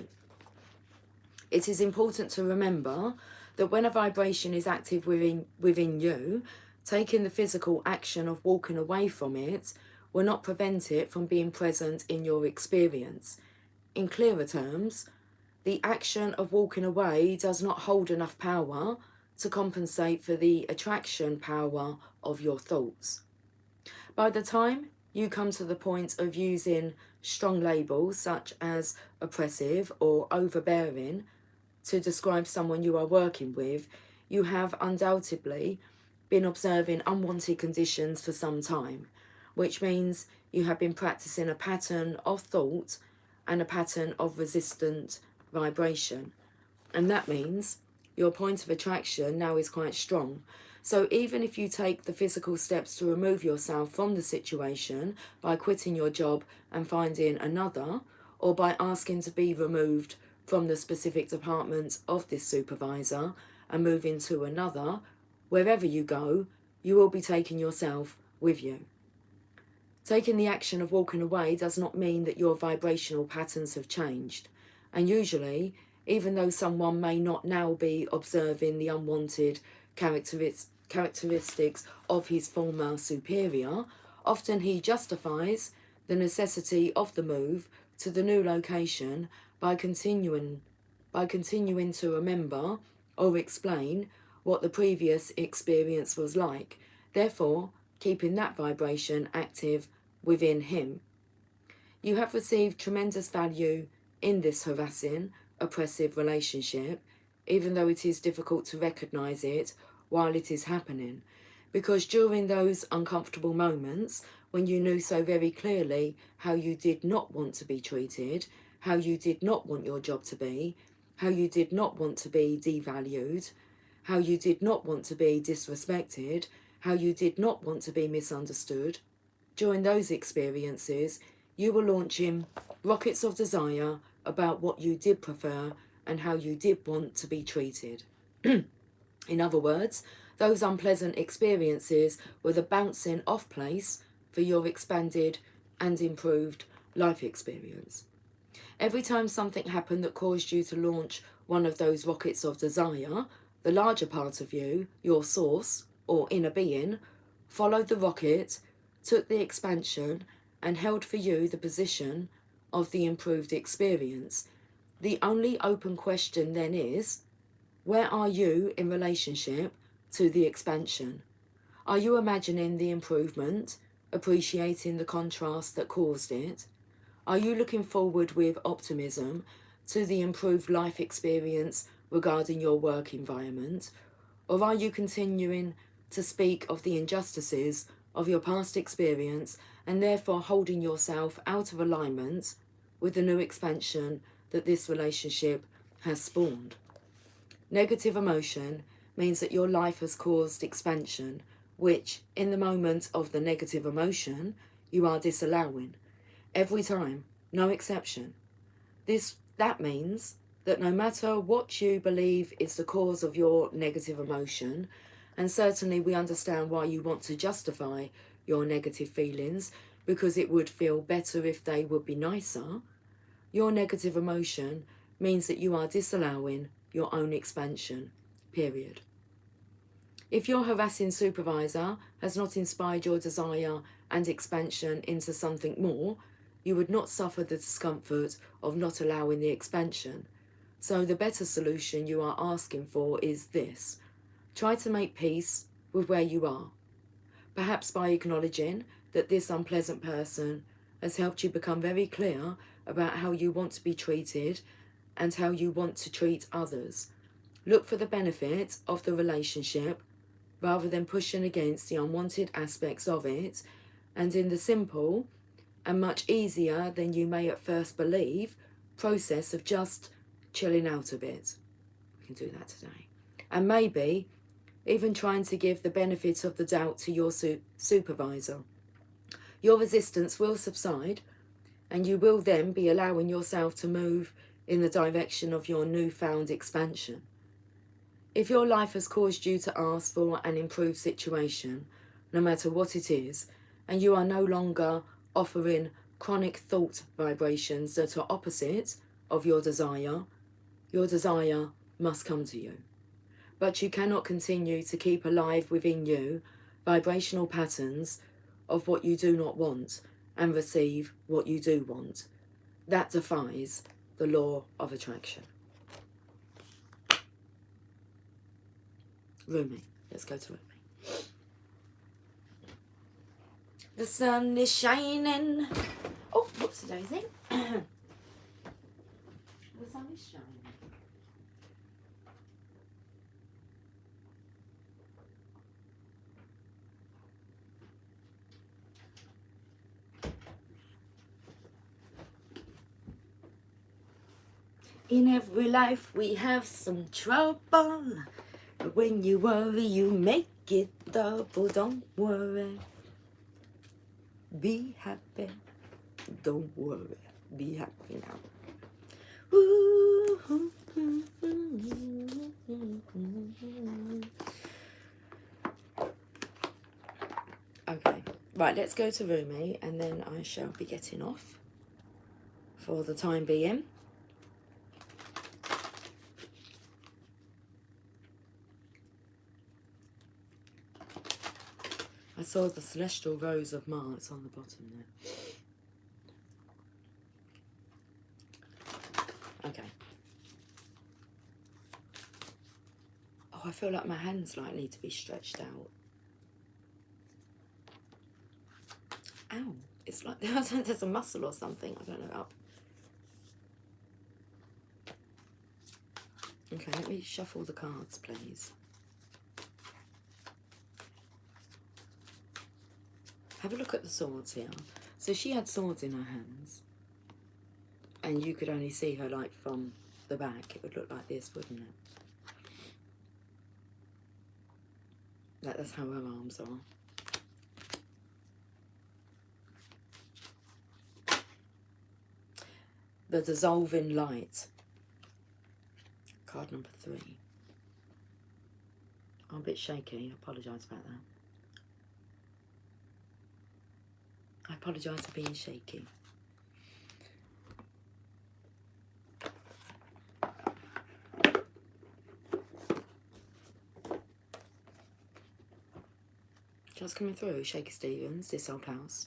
It is important to remember that when a vibration is active within you, taking the physical action of walking away from it will not prevent it from being present in your experience. In clearer terms, the action of walking away does not hold enough power to compensate for the attraction power of your thoughts. By the time you come to the point of using strong labels such as oppressive or overbearing to describe someone you are working with, you have undoubtedly been observing unwanted conditions for some time, which means you have been practicing a pattern of thought and a pattern of resistant vibration. And that means your point of attraction now is quite strong. So even if you take the physical steps to remove yourself from the situation by quitting your job and finding another, or by asking to be removed from the specific department of this supervisor and moving to another, wherever you go, you will be taking yourself with you. Taking the action of walking away does not mean that your vibrational patterns have changed. And usually, even though someone may not now be observing the unwanted characteristics of his former superior, often he justifies the necessity of the move to the new location by continuing to remember or explain what the previous experience was like, therefore keeping that vibration active within him. You have received tremendous value in this harassing, oppressive relationship, even though it is difficult to recognise it while it is happening, because during those uncomfortable moments when you knew so very clearly how you did not want to be treated, how you did not want your job to be, how you did not want to be devalued, how you did not want to be disrespected, how you did not want to be misunderstood, during those experiences you were launching rockets of desire about what you did prefer and how you did want to be treated. In other words, those unpleasant experiences were the bouncing off place for your expanded and improved life experience. Every time something happened that caused you to launch one of those rockets of desire, the larger part of you, your source or inner being, followed the rocket, took the expansion, and held for you the position of the improved experience. The only open question then is, where are you in relationship to the expansion? Are you imagining the improvement, appreciating the contrast that caused it? Are you looking forward with optimism to the improved life experience regarding your work environment? Or are you continuing to speak of the injustices of your past experience and therefore holding yourself out of alignment with the new expansion that this relationship has spawned? Negative emotion means that your life has caused expansion, which, in the moment of the negative emotion, you are disallowing. Every time, no exception. That means that no matter what you believe is the cause of your negative emotion, and certainly we understand why you want to justify your negative feelings, because it would feel better if they would be nicer, your negative emotion means that you are disallowing your own expansion, period. If your harassing supervisor has not inspired your desire and expansion into something more, you would not suffer the discomfort of not allowing the expansion. So the better solution you are asking for is this. Try to make peace with where you are. Perhaps by acknowledging that this unpleasant person has helped you become very clear about how you want to be treated and how you want to treat others. Look for the benefit of the relationship rather than pushing against the unwanted aspects of it, and in the simple and much easier than you may at first believe process of just chilling out a bit. We can do that today. And maybe even trying to give the benefit of the doubt to your supervisor. Your resistance will subside, and you will then be allowing yourself to move in the direction of your newfound expansion. If your life has caused you to ask for an improved situation, no matter what it is, and you are no longer offering chronic thought vibrations that are opposite of your desire must come to you. But you cannot continue to keep alive within you vibrational patterns of what you do not want and receive what you do want. That defies the law of attraction. Rumi. Let's go to Rumi. The sun is shining. Oh, whoops a daisy. The sun is shining. In every life we have some trouble, but when you worry you make it double. Don't worry, be happy. Don't worry, be happy now. Okay, right, let's go to Rumi and then I shall be getting off for the time being. I saw the celestial rose of Mars on the bottom there. Okay. Oh, I feel like my hands like need to be stretched out. Ow. It's like there's a muscle or something. I don't know. Up. Okay, let me shuffle the cards, please. Have a look at the swords here. So she had swords in her hands. And you could only see her like from the back. It would look like this, wouldn't it? That's how her arms are. The dissolving light. Card number 3. I'm a bit shaky. I apologise about that. I apologise for being shaky. Just coming through, Shaky Stevens, This Old House.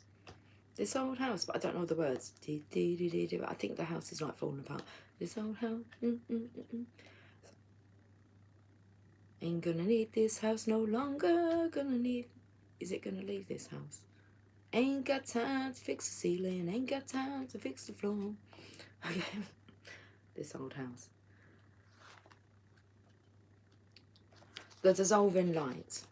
This old house, but I don't know the words. I think the house is like falling apart. This old house. Ain't gonna need this house no longer. Gonna need. Is it gonna leave this house? Ain't got time to fix the ceiling. Ain't got time to fix the floor. Okay. This old house. The dissolving light.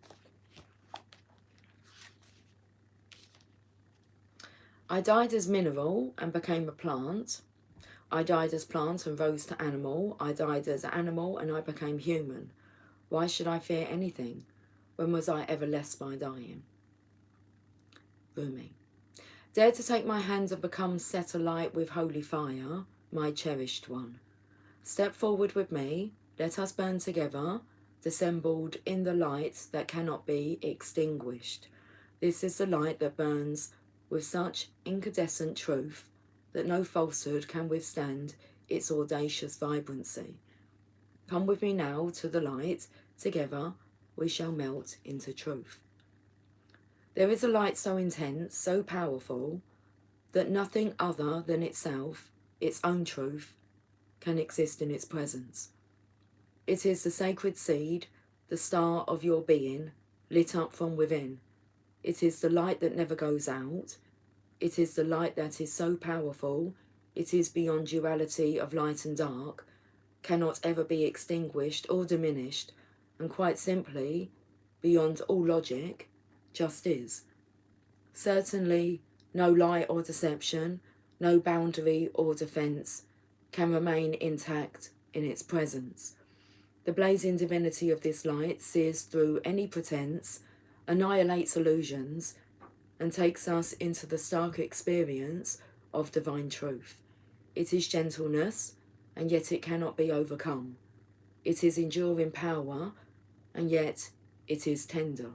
I died as mineral and became a plant. I died as plant and rose to animal. I died as animal and I became human. Why should I fear anything? When was I ever less by dying? Rumi. Dare to take my hand and become set alight with holy fire, my cherished one. Step forward with me, let us burn together, dissembled in the light that cannot be extinguished. This is the light that burns with such incandescent truth that no falsehood can withstand its audacious vibrancy. Come with me now to the light, together we shall melt into truth. There is a light so intense, so powerful, that nothing other than itself, its own truth, can exist in its presence. It is the sacred seed, the star of your being, lit up from within. It is the light that never goes out. It is the light that is so powerful, it is beyond duality of light and dark, cannot ever be extinguished or diminished, and quite simply, beyond all logic, just is. Certainly, no lie or deception, no boundary or defence can remain intact in its presence. The blazing divinity of this light sears through any pretense, annihilates illusions, and takes us into the stark experience of divine truth. It is gentleness, and yet it cannot be overcome. It is enduring power, and yet it is tender.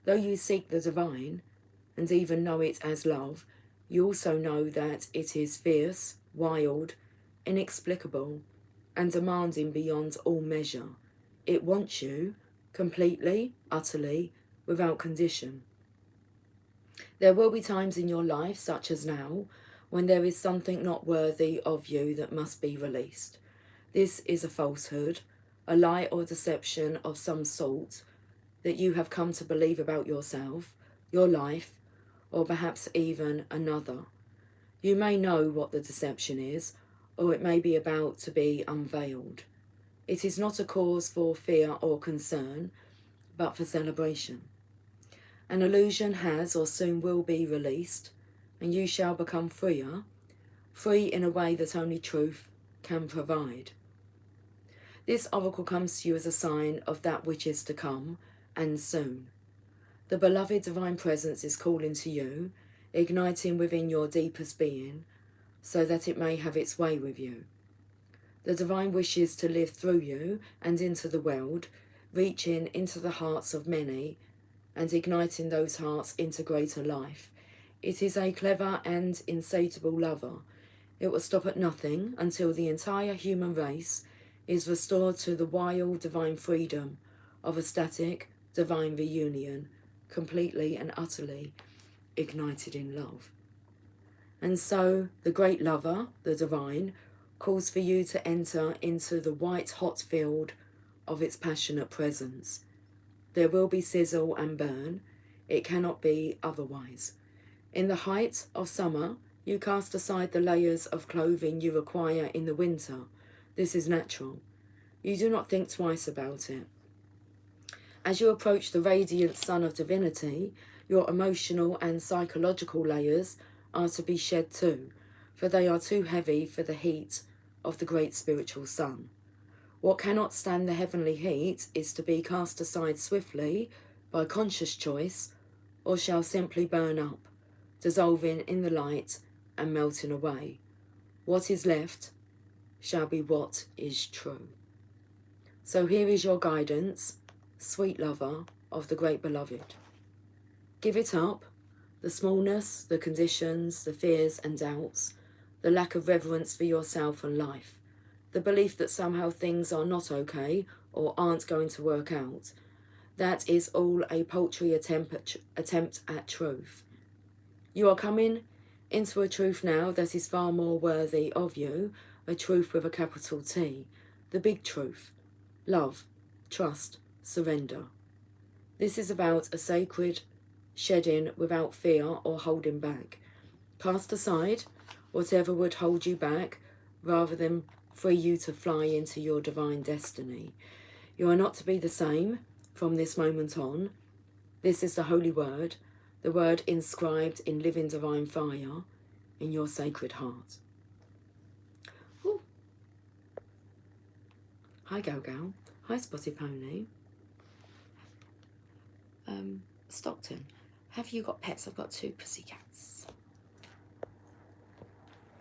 Though you seek the divine, and even know it as love, you also know that it is fierce, wild, inexplicable, and demanding beyond all measure. It wants you, completely, utterly, without condition. There will be times in your life, such as now, when there is something not worthy of you that must be released. This is a falsehood, a lie or deception of some sort that you have come to believe about yourself, your life, or perhaps even another. You may know what the deception is, or it may be about to be unveiled. It is not a cause for fear or concern, but for celebration. An illusion has or soon will be released, and you shall become freer, free in a way that only truth can provide. This oracle comes to you as a sign of that which is to come, and soon. The beloved divine presence is calling to you, igniting within your deepest being, so that it may have its way with you. The divine wishes to live through you and into the world, reaching into the hearts of many and igniting those hearts into greater life. It is a clever and insatiable lover. It will stop at nothing until the entire human race is restored to the wild divine freedom of a static divine reunion, completely and utterly ignited in love. And so the great lover, the divine, calls for you to enter into the white hot field of its passionate presence. There will be sizzle and burn. It cannot be otherwise. In the height of summer, you cast aside the layers of clothing you acquire in the winter. This is natural. You do not think twice about it. As you approach the radiant sun of divinity, your emotional and psychological layers are to be shed too, for they are too heavy for the heat of the great spiritual sun. What cannot stand the heavenly heat is to be cast aside swiftly by conscious choice, or shall simply burn up, dissolving in the light and melting away. What is left shall be what is true. So here is your guidance, sweet lover of the great beloved. Give it up, The smallness, the conditions, the fears and doubts, the lack of reverence for yourself and life, the belief that somehow things are not okay or aren't going to work out. That is all a paltry attempt at truth. You are coming into a truth now that is far more worthy of you, a truth with a capital T, the big truth, love, trust, surrender. This is about a sacred shedding without fear or holding back. Cast aside whatever would hold you back rather than free you to fly into your divine destiny. You are not to be the same from this moment on. This is the holy word, the word inscribed in living divine fire in your sacred heart. Ooh. Hi Gal Gal. Hi Spotty Pony. Stockton, have you got pets? I've got 2 pussycats.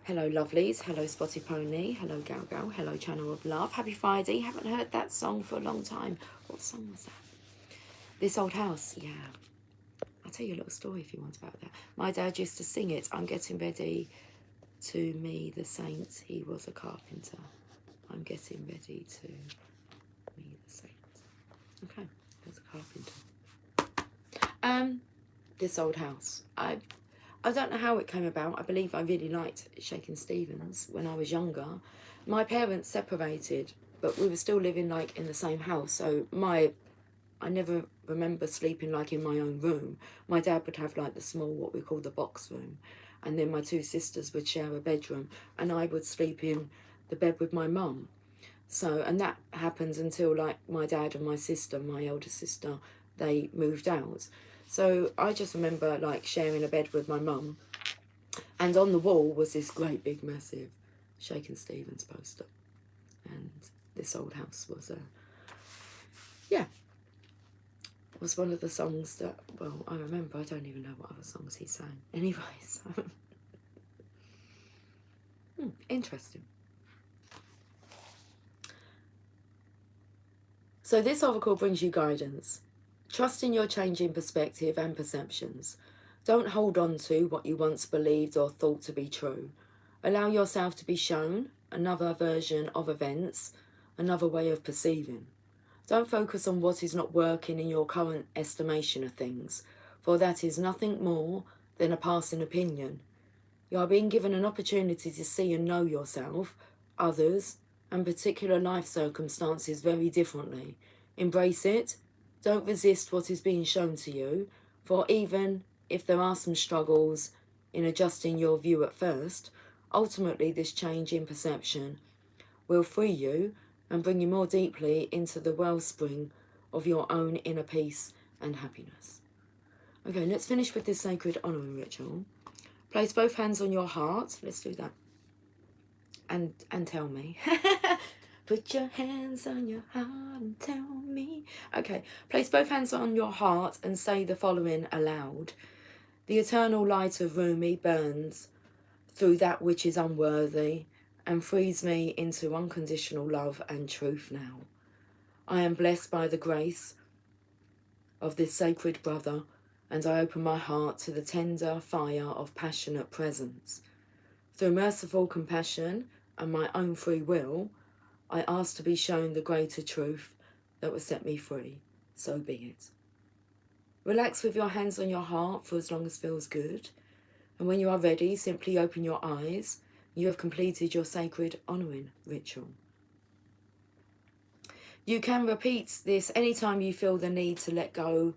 Hello lovelies, hello Spotty Pony, hello Gal Gal, hello Channel of Love. Happy Friday, haven't heard that song for a long time. What song was that? This Old House, yeah. I'll tell you a little story if you want about that. My dad used to sing it. I'm getting ready to me the saint, he was a carpenter. I'm getting ready to me the saint. Okay, he was a carpenter. This Old House. I don't know how it came about. I believe I really liked Shakin' Stevens when I was younger. My parents separated, but we were still living like in the same house. So I never remember sleeping like in my own room. My dad would have like the small, what we call the box room. And then my 2 sisters would share a bedroom. And I would sleep in the bed with my mum. So, and that happened until like my dad and my sister, my elder sister, they moved out. So I just remember like sharing a bed with my mum, and on the wall was this great big massive Shakin' Stevens poster, and This Old House was was one of the songs that, well, I remember. I don't even know what other songs he sang. Anyways, interesting. So this oracle brings you guidance. Trust in your changing perspective and perceptions. Don't hold on to what you once believed or thought to be true. Allow yourself to be shown another version of events, another way of perceiving. Don't focus on what is not working in your current estimation of things, for that is nothing more than a passing opinion. You are being given an opportunity to see and know yourself, others, and particular life circumstances very differently. Embrace it. Don't resist what is being shown to you, for even if there are some struggles in adjusting your view at first, ultimately this change in perception will free you and bring you more deeply into the wellspring of your own inner peace and happiness. Okay, let's finish with this sacred honouring ritual. Place both hands on your heart. Let's do that. And tell me. Put your hands on your heart and tell me. Okay, place both hands on your heart and say the following aloud. The eternal light of Rumi burns through that which is unworthy and frees me into unconditional love and truth now. I am blessed by the grace of this sacred brother, and I open my heart to the tender fire of passionate presence. Through merciful compassion and my own free will, I ask to be shown the greater truth that will set me free. So be it. Relax with your hands on your heart for as long as feels good. And when you are ready, simply open your eyes. You have completed your sacred honouring ritual. You can repeat this anytime you feel the need to let go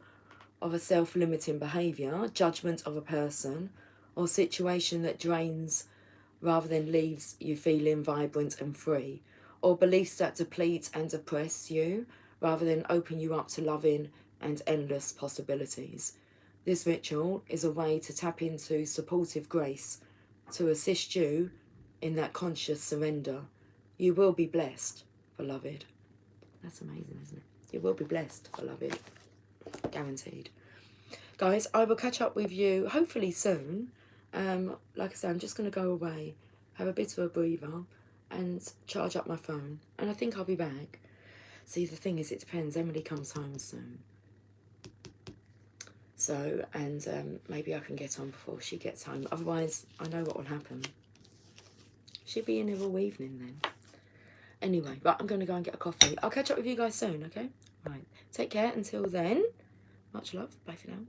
of a self-limiting behaviour, judgment of a person, or situation that drains rather than leaves you feeling vibrant and free, or beliefs that deplete and oppress you rather than open you up to loving and endless possibilities. This ritual is a way to tap into supportive grace to assist you in that conscious surrender. You will be blessed, beloved. That's amazing, isn't it? You will be blessed, beloved. Guaranteed. Guys, I will catch up with you hopefully soon. Like I said, I'm just going to go away, have a bit of a breather, and charge up my phone. And I think I'll be back. See, the thing is, it depends. Emily comes home soon. So, and maybe I can get on before she gets home. Otherwise, I know what will happen. She'll be in here all evening then. Anyway, right, I'm going to go and get a coffee. I'll catch up with you guys soon, okay? Right, take care until then. Much love. Bye for now.